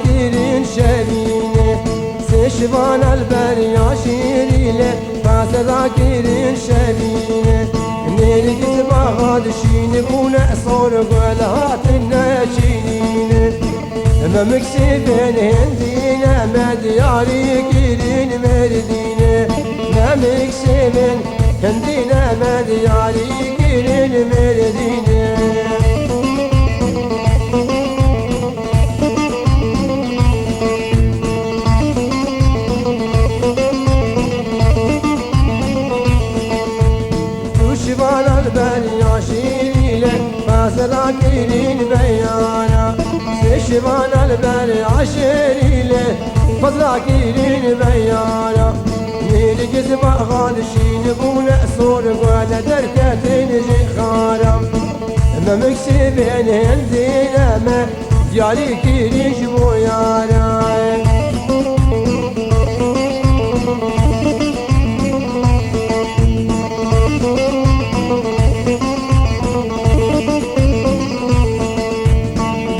kirin şevine Seşvan elber yaşiriyle Fazla kirin şevine Nergis bağad şini bune sor gölhatın neşinine Memik seven hendine medyari kirin merdine Memik seven hendine medyari kirin merdine Düşman elber yaşiriyle Fazla kirin beyana Düşman elber yaşiriyle Fazla kirin beyana Nergis bağad şini bune sor Göle derketin jikharam Memik seven hendine Diyari kirin jboyara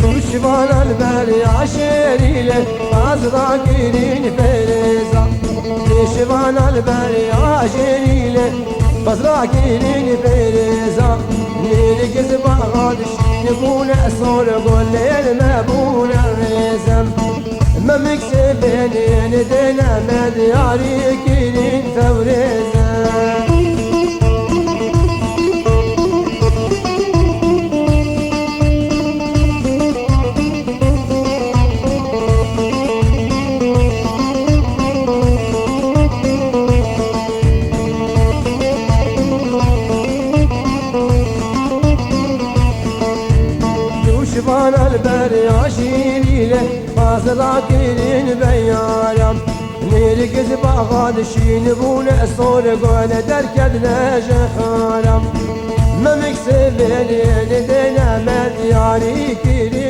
Düşman elber yaşiriyle Fazla kirin fereza Düşman elber yaşiriyle Fazla kirin fereza Nergis bağad şini bune sor Goller mebune rezem Memik seven hendine medyari kirin fevrezem Düşman elber yaşiriyle Fazla kirin beyaram Nergis bağad şini bune sor Göle derked nejharam Memik seven hendine medyari kirin